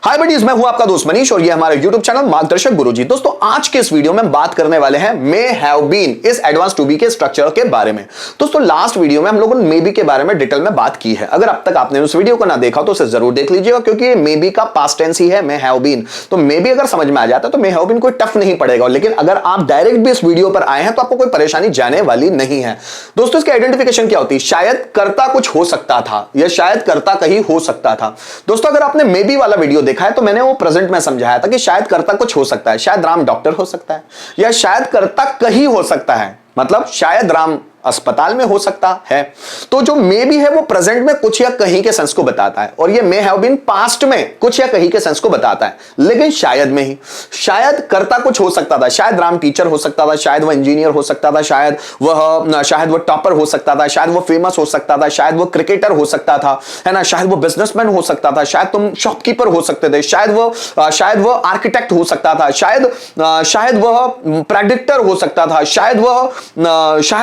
हाय buddies, मैं हूं आपका दोस्त मनीष और ये हमारे YouTube चैनल मार्गदर्शक गुरुजी। दोस्तों आज के इस वीडियो में हम बात करने वाले हैं मे हैव बीन इस एडवांस टू बी के स्ट्रक्चर के बारे में। दोस्तों लास्ट वीडियो में हम लोगों ने मे बी के बारे में डिटेल में बात की है। अगर अब तक आपने उस वीडियो को ना देखा तो उसे जरूर देख लीजिएगा, क्योंकि ये मे बी का पास्ट टेंस ही है, मे हैव बीन। तो मे बी अगर समझ में आ जाता है तो मे हैव बीन कोई टफ नहीं पड़ेगा, लेकिन अगर आप डायरेक्ट भी इस वीडियो पर आए हैं तो आपको कोई परेशानी जाने वाली नहीं है। दोस्तों इसकी आइडेंटिफिकेशन क्या होती है? शायद करता कुछ हो सकता था या शायद करता कहीं हो सकता था। दोस्तों अगर आपने मे बी वाला वीडियो देखा है तो मैंने वो प्रेजेंट में समझाया था कि शायद करता कुछ हो सकता है, शायद राम डॉक्टर हो सकता है या शायद करता कहीं हो सकता है, मतलब शायद राम अस्पताल में हो सकता है। तो जो मे बी है वो प्रेजेंट में कुछ या कहीं के सेंस को बताता है, और ये मे हैव बीन पास्ट में कुछ या कहीं के सेंस को बताता है, लेकिन शायद में ही। शायद करता कुछ हो सकता था, शायद राम टीचर हो सकता था, शायद वो इंजीनियर हो सकता था, शायद वो टॉपर हो सकता था, शायद वो फेमस हो सकता था, शायद वो क्रिकेटर हो सकता था, है ना, शायद वो बिजनेसमैन हो सकता था, शायद तुम शॉपकीपर हो सकते थे, शायद वो आर्किटेक्ट हो सकता था, शायद वह प्रेडिक्टर हो सकता था, शायद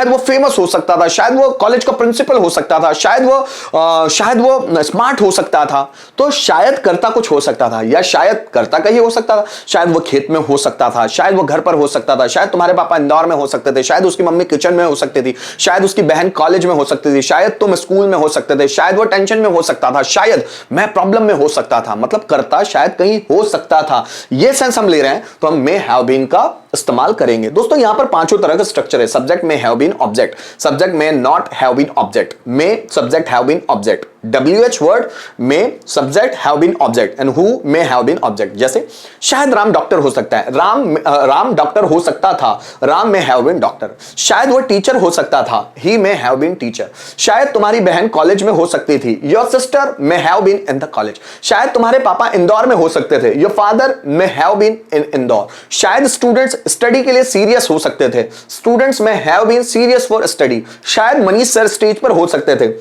वो फेमस हो सकता था, शायद वो कॉलेज का प्रिंसिपल हो सकता था, शायद वो स्मार्ट हो सकता था। तो शायद करता कुछ हो सकता था या शायद करता कहीं हो सकता था, शायद वो खेत में हो सकता था, शायद वो घर पर हो सकता था, शायद तुम्हारे पापा इंदौर में हो सकते थे, शायद उसकी मम्मी किचन में हो सकती थी, शायद उसकी बहन कॉलेज में हो सकती थी, शायद तुम स्कूल में हो सकते थे, शायद वो टेंशन में हो सकता था, शायद मैं प्रॉब्लम में हो सकता था। मतलब करता शायद कहीं हो सकता था, ये सेंस हम ले रहे हैं तो हम मे हैव बीन का इस्तेमाल करेंगे। दोस्तों यहां पर पांचों तरह का स्ट्रक्चर है। Subject may have been object, subject may not have been object, may subject have been object, WH word may subject have been object and who may have been object. जैसे शायद राम डॉक्टर हो सकता है, Ram doctor हो सकता था, Ram may have been doctor. शायद वो टीचर हो सकता था, he may have been teacher. शायद तुम्हारी बहन कॉलेज में हो सकती थी, your sister may have been in the college. शायद तुम्हारे पापा इंदौर में हो सकते थे, your father may have been in Indore. शायद स्टूडेंट्स स्टडी के लिए सीरियस हो सकते थे, students may have been serious for study. शायद मनीष सर स्टेज पर हो सकते थे,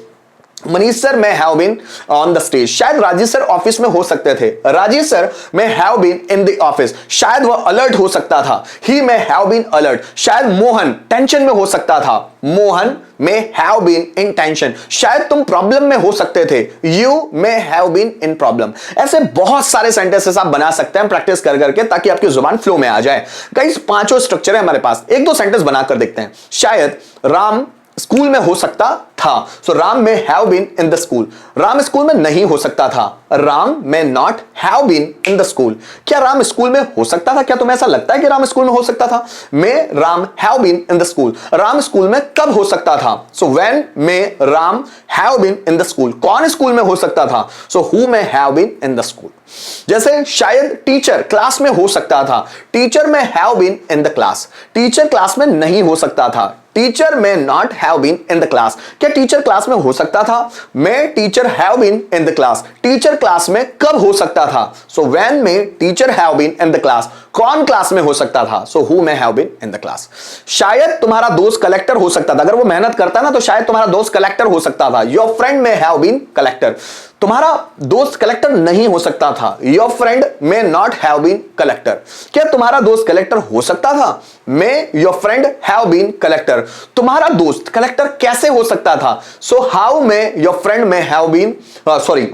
Manish sir may have been on the stage. शायद राजेश सर ऑफिस में हो सकते थे, Rajesh sir may have been in the office. शायद वह अलर्ट हो सकता था, ही में हैव बीन अलर्ट। शायद मोहन टेंशन में हो सकता था, मोहन में हैव बीन इन टेंशन। शायद तुम प्रॉब्लम में हो सकते थे, यू में हैव बीन इन प्रॉब्लम। ऐसे बहुत सारे सेंटेंसेस आप बना सकते हैं प्रैक्टिस कर करके, ताकि आपकी जुबान फ्लो में आ जाए। गाइस पांचों स्ट्रक्चर है हमारे पास, एक दो सेंटेंस बनाकर देखते हैं। शायद राम स्कूल में हो सकता था, so Ram may have been in the school. Ram school में नहीं हो सकता था, Ram may not have been in the school. क्या राम स्कूल में हो सकता था? क्या तुम्हें ऐसा लगता है कि राम स्कूल में हो सकता था? May Ram have been in the school. Ram school में कब हो सकता था? So when may Ram have been in the school. कौन स्कूल में हो सकता था? So who may have been in the school. जैसे शायद टीचर क्लास में हो सकता था, teacher may have been in the class. Teacher class में नहीं हो सकता था, teacher may not have been in the class. क्या टीचर क्लास में हो सकता था? May teacher have been in the class. Teacher class में कब हो सकता था? So when may teacher have been in the class. कौन क्लास में हो सकता था? So who may have been in the class. शायद तुम्हारा दोस्त कलेक्टर हो सकता था, अगर वो मेहनत करता ना तो शायद तुम्हारा दोस्त कलेक्टर हो सकता था, your friend may have been collector. तुम्हारा दोस्त कलेक्टर नहीं हो सकता था, your friend may not have been collector. क्या तुम्हारा दोस्त कलेक्टर हो सकता था? May your friend have been collector. तुम्हारा दोस्त कलेक्टर कैसे हो सकता था? So how may your friend may have been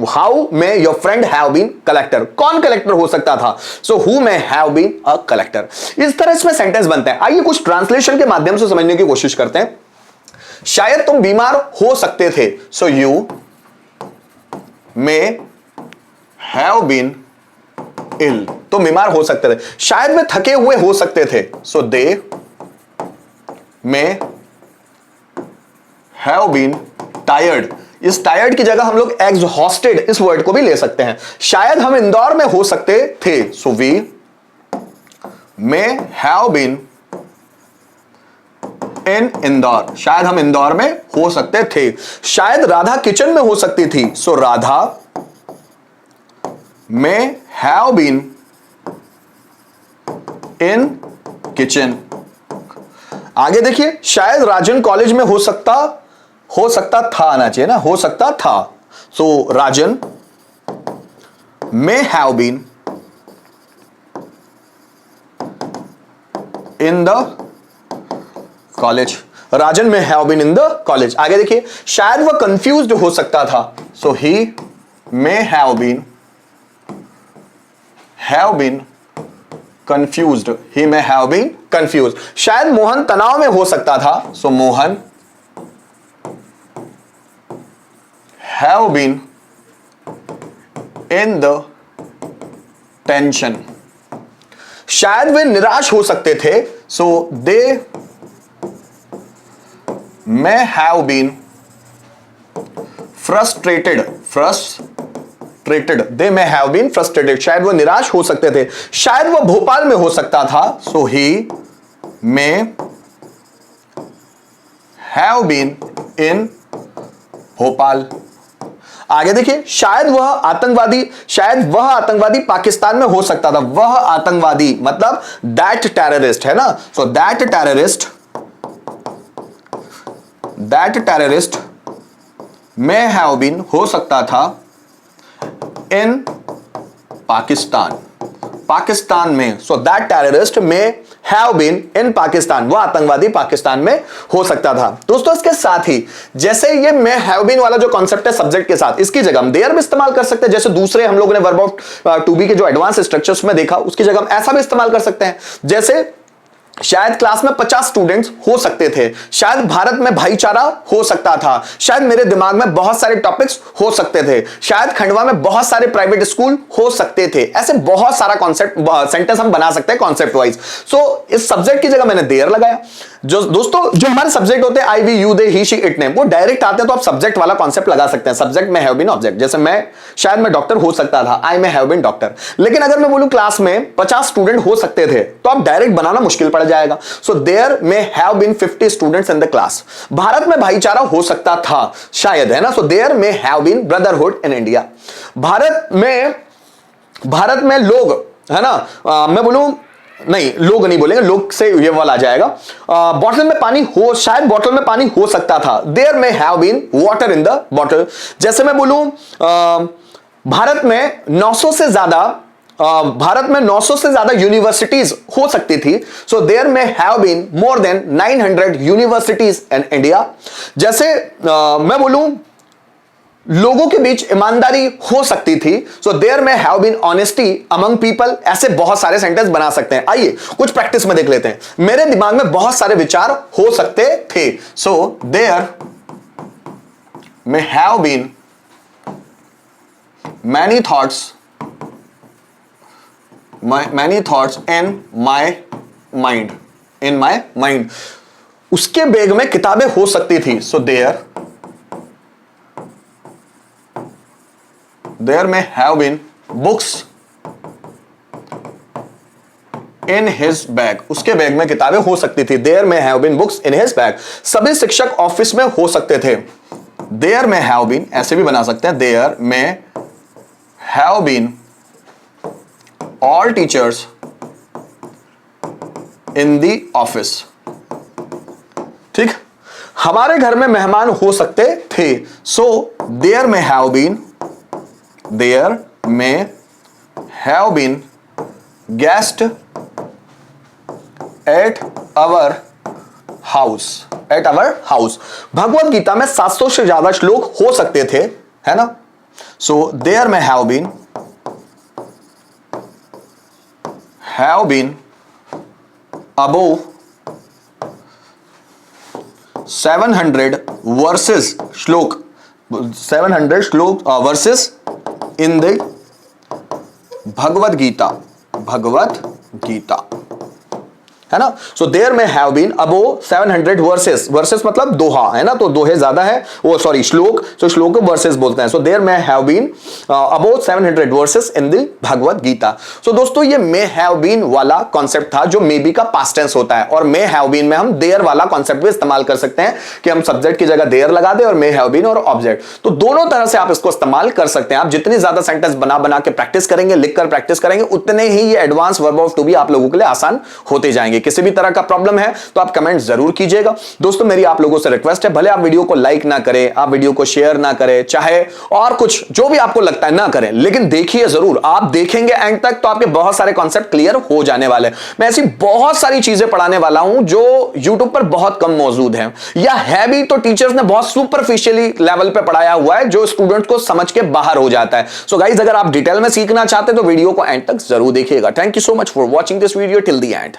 how may your friend have been collector. कौन कलेक्टर हो सकता था? So who may have been a collector. इस तरह इसमें सेंटेंस बनते हैं। आइए कुछ ट्रांसलेशन के माध्यम से समझने की कोशिश करते हैं। शायद तुम बीमार हो सकते थे, सो यू में हैव बीन इल। तो बीमार हो सकते थे। शायद वे थके हुए हो सकते थे, सो दे में हैव बीन टायर्ड। इस टायर्ड की जगह हम लोग एग्जॉस्टेड इस वर्ड को भी ले सकते हैं। शायद हम इंदौर में हो सकते थे, सो वी में हैव बीन इन इंदौर। शायद हम इंदौर में हो सकते थे। शायद राधा किचन में हो सकती थी, सो राधा में हैव बीन इन किचन। आगे देखिए, शायद राजन कॉलेज में हो सकता था आना चाहिए ना, हो सकता था। So Rajan may have been in the college. Rajan may have been in the college. आगे देखिए, शायद वह कंफ्यूज्ड हो सकता था, so he may have been have been confused, he may have been confused. शायद मोहन तनाव में हो सकता था, so Mohan have been in the tension. शायद वे निराश हो सकते थे, so they may have been frustrated, they may have been frustrated. शायद वो निराश हो सकते थे, शायद वो भोपाल में हो सकता था, so he may have been in Bhopal. आगे देखिए, शायद वह आतंकवादी पाकिस्तान में हो सकता था। वह आतंकवादी मतलब दैट टेररिस्ट, है ना। So that terrorist may have been हो सकता था इन पाकिस्तान में। So that terrorist may have been in Pakistan, वह आतंकवादी पाकिस्तान में हो सकता था। दोस्तों इसके साथ ही जैसे ये मे हैव बीन वाला जो कॉन्सेप्ट है सब्जेक्ट के साथ, इसकी जगह हम देयर भी इस्तेमाल कर सकते हैं। जैसे दूसरे हम लोगों ने वर्ब ऑफ टू बी के जो एडवांस स्ट्रक्चर्स में देखा, उसकी जगह हम ऐसा भी इस्तेमाल कर सकते हैं। जैसे शायद क्लास में 50 स्टूडेंट्स हो सकते थे, शायद भारत में भाईचारा हो सकता था, शायद मेरे दिमाग में बहुत सारे टॉपिक्स हो सकते थे, शायद खंडवा में बहुत सारे प्राइवेट स्कूल हो सकते थे। ऐसे बहुत सारा कॉन्सेप्ट सेंटेंस हम बना सकते हैं कॉन्सेप्ट वाइज। सो इस सब्जेक्ट की जगह मैंने देयर लगाया। जो दोस्तों जो हमारे सब्जेक्ट होते हैं I we you they he she it name, वो डायरेक्ट आते हैं तो आप सब्जेक्ट वाला कॉन्सेप्ट लगा सकते हैं। सब्जेक्ट में हैव बीन ऑब्जेक्ट, जैसे शायद मैं डॉक्टर हो सकता था, आई में हैव बीन डॉक्टर। लेकिन अगर मैं बोलूं क्लास में 50 स्टूडेंट हो सकते थे, तो आप डायरेक्ट बनाना मुश्किल पड़ जाएगा। So there may have been 50 students in the class. Bharat में भाईचारा हो सकता था, शायद, है ना। So there may have been brotherhood in India. Bharat में लोग, है ना, मैं बोलूं नहीं, लोग नहीं बोलेंगे, लोग से ये वाला आ जाएगा। बॉटल में पानी हो, शायद बॉटल में पानी हो सकता था, there may have been water in the bottle. जैसे मैं बोलूं भारत में 900 से ज्यादा यूनिवर्सिटीज हो सकती थी, so there may have been more than 900 universities in India. जैसे मैं बोलूं लोगों के बीच ईमानदारी हो सकती थी, so there may have been honesty among people. ऐसे बहुत सारे सेंटेंस बना सकते हैं। आइए कुछ प्रैक्टिस में देख लेते हैं। मेरे दिमाग में बहुत सारे विचार हो सकते थे, so there may have been many thoughts in my mind. उसके बैग में किताबें हो सकती थी, so there may have been books in his bag. उसके बैग में किताबें हो सकती थी, there may have been books in his bag. सभी शिक्षक ऑफिस में हो सकते थे, देयर में हैव बीन ऐसे भी बना सकते हैं, there may have been all teachers in the office. ठीक, हमारे घर में मेहमान हो सकते थे, so there may have been guest at our house. Bhagavad Gita में 700 से ज्यादा श्लोक हो सकते थे, है ना। So there may have been above 700 versus श्लोक, 700 श्लोक versus in the Bhagavad Gita, है ना। So there may have been above 700 versus मतलब दोहा, है ना, तो दोहे ज्यादा है, वो सॉरी श्लोक, तो श्लोक को वर्सेस बोलते हैं। So there may have been above 700 verses in the Bhagavad Gita. So दोस्तों ये मे हैव बीन वाला कॉन्सेप्ट था जो मे बी का पास्ट टेंस होता है, और मे हैव बीन में हम देयर वाला कॉन्सेप्ट भी इस्तेमाल कर सकते हैं कि हम सब्जेक्ट की जगह देयर लगा दे और मे हैव बीन और ऑब्जेक्ट। तो दोनों तरह से आप इसको इस्तेमाल कर सकते हैं। आप जितनी ज्यादा सेंटेंस बना के प्रैक्टिस करेंगे, लिखकर प्रैक्टिस करेंगे, उतने ही ये advance verb of to be आप लोगों के लिए आसान होते जाएंगे। चाहिए। किसी भी तरह का प्रॉब्लम है तो आप कमेंट जरूर कीजिएगा। दोस्तों मेरी आप लोगों से रिक्वेस्ट है, भले आप वीडियो को लाइक ना करें, आप वीडियो को शेयर ना करें, चाहे और कुछ जो भी आपको लगता है ना करें, लेकिन देखिए जरूर। आप देखेंगे एंड तक तो आपके बहुत सारे कॉन्सेप्ट क्लियर हो जाने वाले। मैं ऐसी बहुत सारी चीजें पढ़ाने वाला हूं जो YouTube पर बहुत कम मौजूद है, या है भी तो टीचर्स ने बहुत सुपरफिशियली लेवल पे पढ़ाया हुआ है जो स्टूडेंट को समझ के बाहर हो जाता है। सो गाइस, अगर आप डिटेल में सीखना चाहते हैं तो वीडियो को एंड तक जरूर देखिएगा। Thank you so much for watching this video till the end.